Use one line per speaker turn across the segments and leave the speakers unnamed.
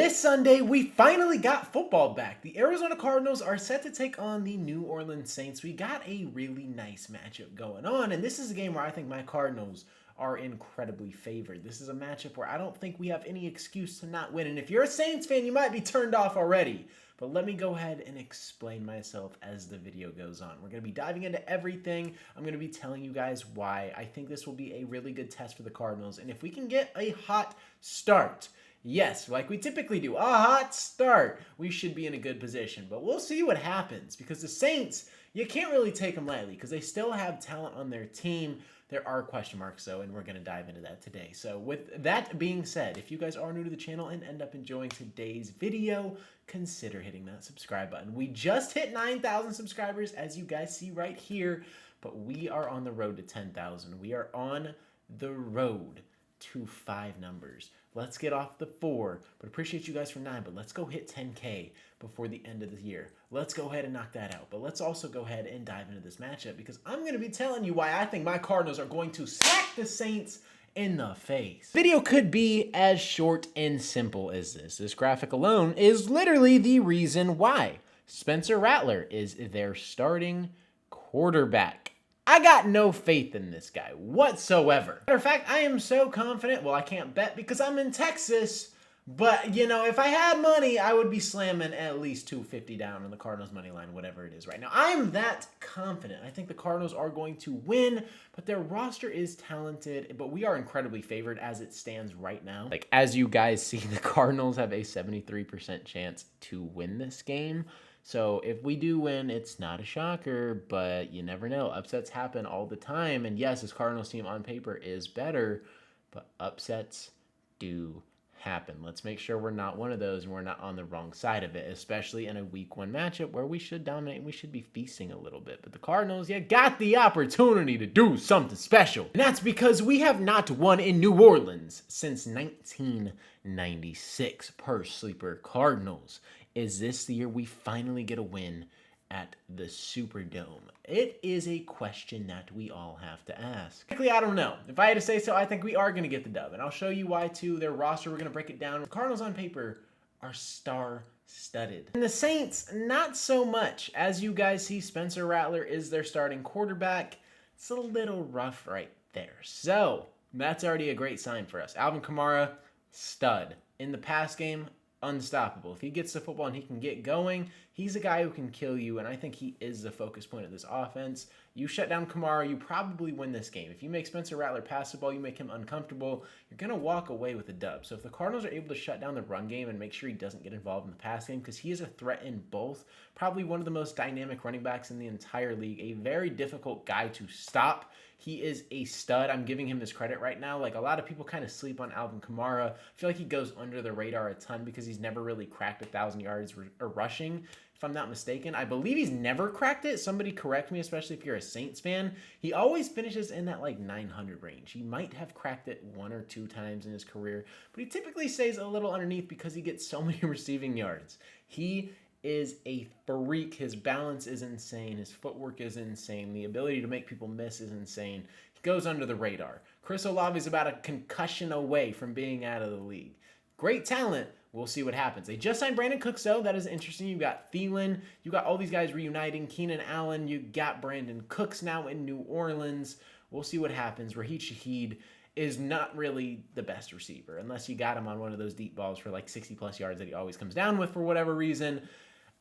This Sunday, we finally got football back. The Arizona Cardinals are set to take on the New Orleans Saints. We got a really nice matchup going on, and this is a game where I think my Cardinals are incredibly favored. This is a matchup where I don't think we have any excuse to not win, and if you're a Saints fan, you might be turned off already. But let me go ahead and explain myself as the video goes on. We're going to be diving into everything. I'm going to be telling you guys why I think this will be a really good test for the Cardinals, and if we can get a hot start, yes, like we typically do, a hot start, we should be in a good position. But we'll see what happens because the Saints, you can't really take them lightly because they still have talent on their team. There are question marks, though, and we're going to dive into that today. So with that being said, if you guys are new to the channel and end up enjoying today's video, consider hitting that subscribe button. We just hit 9,000 subscribers, as you guys see right here, but we are on the road to 10,000. We are on the road to 5 numbers. Let's get off the 4, but appreciate you guys for 9, but let's go hit 10K before the end of the year. Let's go ahead and knock that out, but let's also go ahead and dive into this matchup because I'm going to be telling you why I think my Cardinals are going to smack the Saints in the face. Video could be as short and simple as this. This graphic alone is literally the reason why. Spencer Rattler is their starting quarterback. I got no faith in this guy whatsoever. Matter of fact, I am so confident. Well, I can't bet because I'm in Texas. But, you know, if I had money, I would be slamming at least 250 down on the Cardinals money line, whatever it is right now. I'm that confident. I think the Cardinals are going to win, but their roster is talented. But we are incredibly favored as it stands right now. Like, as you guys see, the Cardinals have a 73% chance to win this game. So if we do win, it's not a shocker, but you never know. Upsets happen all the time. And yes, this Cardinals team on paper is better, but upsets do happen. Let's make sure we're not one of those and we're not on the wrong side of it, especially in a week 1 matchup where we should dominate and we should be feasting a little bit. But the Cardinals, yeah, got the opportunity to do something special. And that's because we have not won in New Orleans since 1996 per Sleeper Cardinals. Is this the year we finally get a win at the Superdome? It is a question that we all have to ask. Frankly, I don't know. If I had to say so, I think we are going to get the dub. And I'll show you why, too. Their roster, we're going to break it down. The Cardinals on paper are star-studded. And the Saints, not so much. As you guys see, Spencer Rattler is their starting quarterback. It's a little rough right there. So, that's already a great sign for us. Alvin Kamara, stud. In the pass game, unstoppable. If he gets the football and he can get going, he's a guy who can kill you, and I think he is the focus point of this offense. You shut down Kamara, you probably win this game. If you make Spencer Rattler pass the ball, you make him uncomfortable, you're going to walk away with a dub. So if the Cardinals are able to shut down the run game and make sure he doesn't get involved in the pass game, because he is a threat in both, probably one of the most dynamic running backs in the entire league, a very difficult guy to stop. He is a stud. I'm giving him this credit right now. Like, a lot of people kind of sleep on Alvin Kamara. I feel like he goes under the radar a ton because he's never really cracked 1,000 yards or rushing, if I'm not mistaken. I believe he's never cracked it. Somebody correct me, especially if you're a Saints fan. He always finishes in that, like, 900 range. He might have cracked it 1 or 2 times in his career, but he typically stays a little underneath because he gets so many receiving yards. He is a freak. His balance is insane. His footwork is insane. The ability to make people miss is insane. He goes under the radar. Chris Olave is about a concussion away from being out of the league. Great talent. We'll see what happens. They just signed Brandon Cooks, though. That is interesting. You got Feelin. You got all these guys reuniting. Keenan Allen. You got Brandon Cooks now in New Orleans. We'll see what happens. Raheem Shaheed is not really the best receiver unless you got him on one of those deep balls for like 60-plus yards that he always comes down with for whatever reason.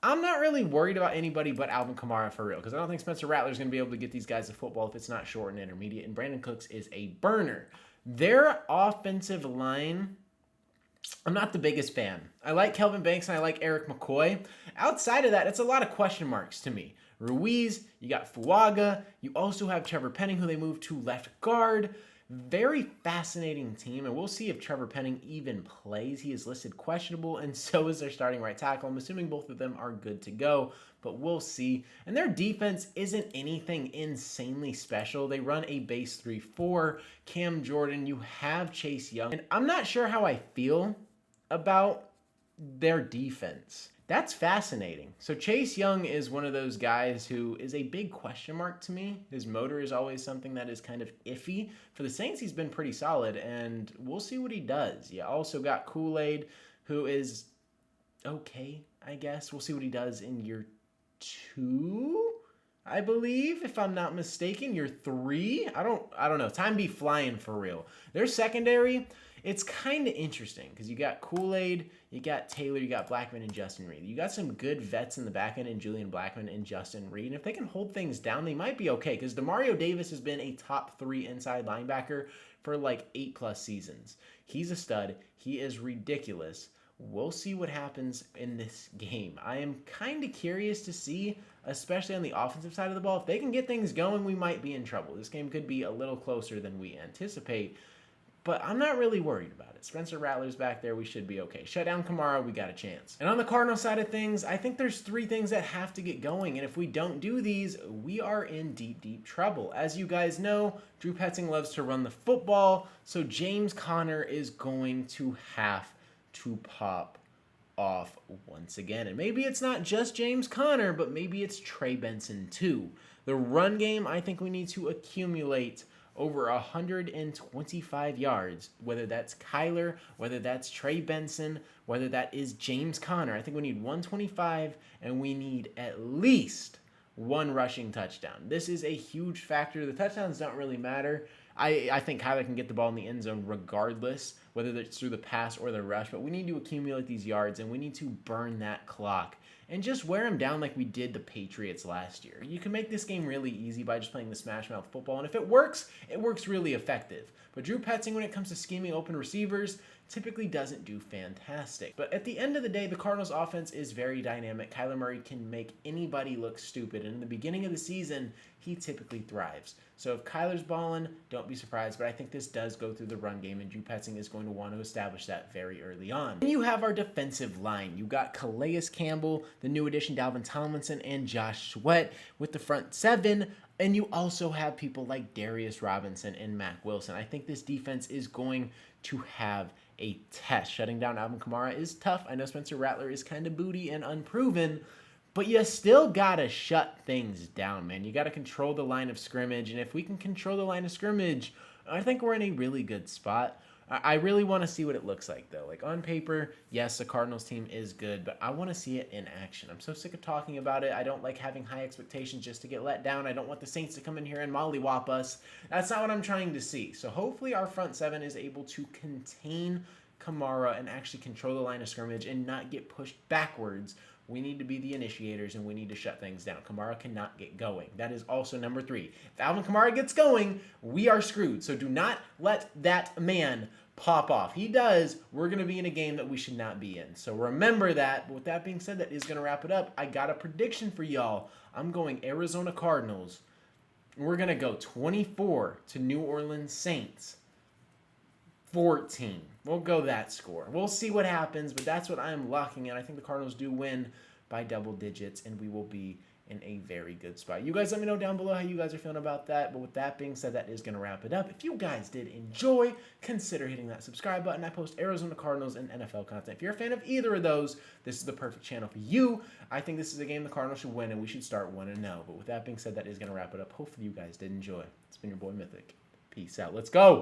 I'm not really worried about anybody but Alvin Kamara for real because I don't think Spencer Rattler is going to be able to get these guys the football if it's not short and intermediate, and Brandon Cooks is a burner. Their offensive line, I'm not the biggest fan. I like Kelvin Banks and I like Eric McCoy. Outside of that, it's a lot of question marks to me. Ruiz, you got Fuaga, you also have Trevor Penning, who they moved to left guard. Very fascinating team, and we'll see if Trevor Penning even plays. He is listed questionable, and so is their starting right tackle. I'm assuming both of them are good to go, but we'll see. And their defense isn't anything insanely special. They run a base 3-4. Cam Jordan, you have Chase Young, and I'm not sure how I feel about their defense. That's fascinating. So Chase Young is one of those guys who is a big question mark to me. His motor is always something that is kind of iffy. For the Saints, he's been pretty solid, and we'll see what he does. You also got Kool-Aid, who is okay, I guess. We'll see what he does in year 2, I believe, if I'm not mistaken. Year 3? I don't know. Time be flying for real. Their secondary, it's kind of interesting because you got Kool-Aid, you got Taylor, you got Blackman and Justin Reed. You got some good vets in the back end in Julian Blackman and Justin Reed. And if they can hold things down, they might be okay because Demario Davis has been a top 3 inside linebacker for like 8+ seasons. He's a stud. He is ridiculous. We'll see what happens in this game. I am kind of curious to see, especially on the offensive side of the ball. If they can get things going, we might be in trouble. This game could be a little closer than we anticipate, but I'm not really worried about it. Spencer Rattler's back there. We should be okay. Shut down Kamara. We got a chance. And on the Cardinal side of things, I think there's 3 things that have to get going. And if we don't do these, we are in deep, deep trouble. As you guys know, Drew Petzing loves to run the football. So James Conner is going to have to pop off once again. And maybe it's not just James Conner, but maybe it's Trey Benson too. The run game, I think we need to accumulate over 125 yards, whether that's Kyler, whether that's Trey Benson, whether that is James Conner. I think we need 125, and we need at least 1 rushing touchdown. This is a huge factor. The touchdowns don't really matter. I think Kyler can get the ball in the end zone regardless, whether it's through the pass or the rush, but we need to accumulate these yards, and we need to burn that clock and just wear them down like we did the Patriots last year. You can make this game really easy by just playing the smash mouth football, and if it works really effective. But Drew Petzing, when it comes to scheming open receivers, typically doesn't do fantastic. But at the end of the day, the Cardinals offense is very dynamic. Kyler Murray can make anybody look stupid, and in the beginning of the season, he typically thrives. So if Kyler's balling, don't be surprised, but I think this does go through the run game, and Drew Petzing is going to want to establish that very early on. Then you have our defensive line. You got Calais Campbell, the new addition Dalvin Tomlinson, and Josh Sweat with the front 7, and you also have people like Darius Robinson and Mack Wilson. I think this defense is going to have a test. Shutting down Alvin Kamara is tough. I know Spencer Rattler is kind of booty and unproven, but you still got to shut things down, man. You got to control the line of scrimmage, and if we can control the line of scrimmage, I think we're in a really good spot. I really want to see what it looks like, though. Like, on paper, yes, the Cardinals team is good, but I want to see it in action. I'm so sick of talking about it. I don't like having high expectations just to get let down. I don't want the Saints to come in here and mollywop us. That's not what I'm trying to see. So hopefully our front 7 is able to contain Kamara and actually control the line of scrimmage and not get pushed backwards. We need to be the initiators, and we need to shut things down. Kamara cannot get going. That is also number 3. If Alvin Kamara gets going, we are screwed. So do not let that man pop off. He does, we're going to be in a game that we should not be in. So remember that. But with that being said, that is going to wrap it up. I got a prediction for y'all. I'm going Arizona Cardinals. We're going to go 24 to New Orleans Saints 14. We'll go that score. We'll see what happens, but that's what I'm locking in. I think the Cardinals do win by double digits, and we will be in a very good spot. You guys let me know down below how you guys are feeling about that. But with that being said, that is going to wrap it up. If you guys did enjoy, consider hitting that subscribe button. I post Arizona Cardinals and NFL content. If you're a fan of either of those, this is the perfect channel for you. I think this is a game the Cardinals should win, and we should start 1-0. But with that being said, that is going to wrap it up. Hopefully you guys did enjoy. It's been your boy Mythic. Peace out. Let's go.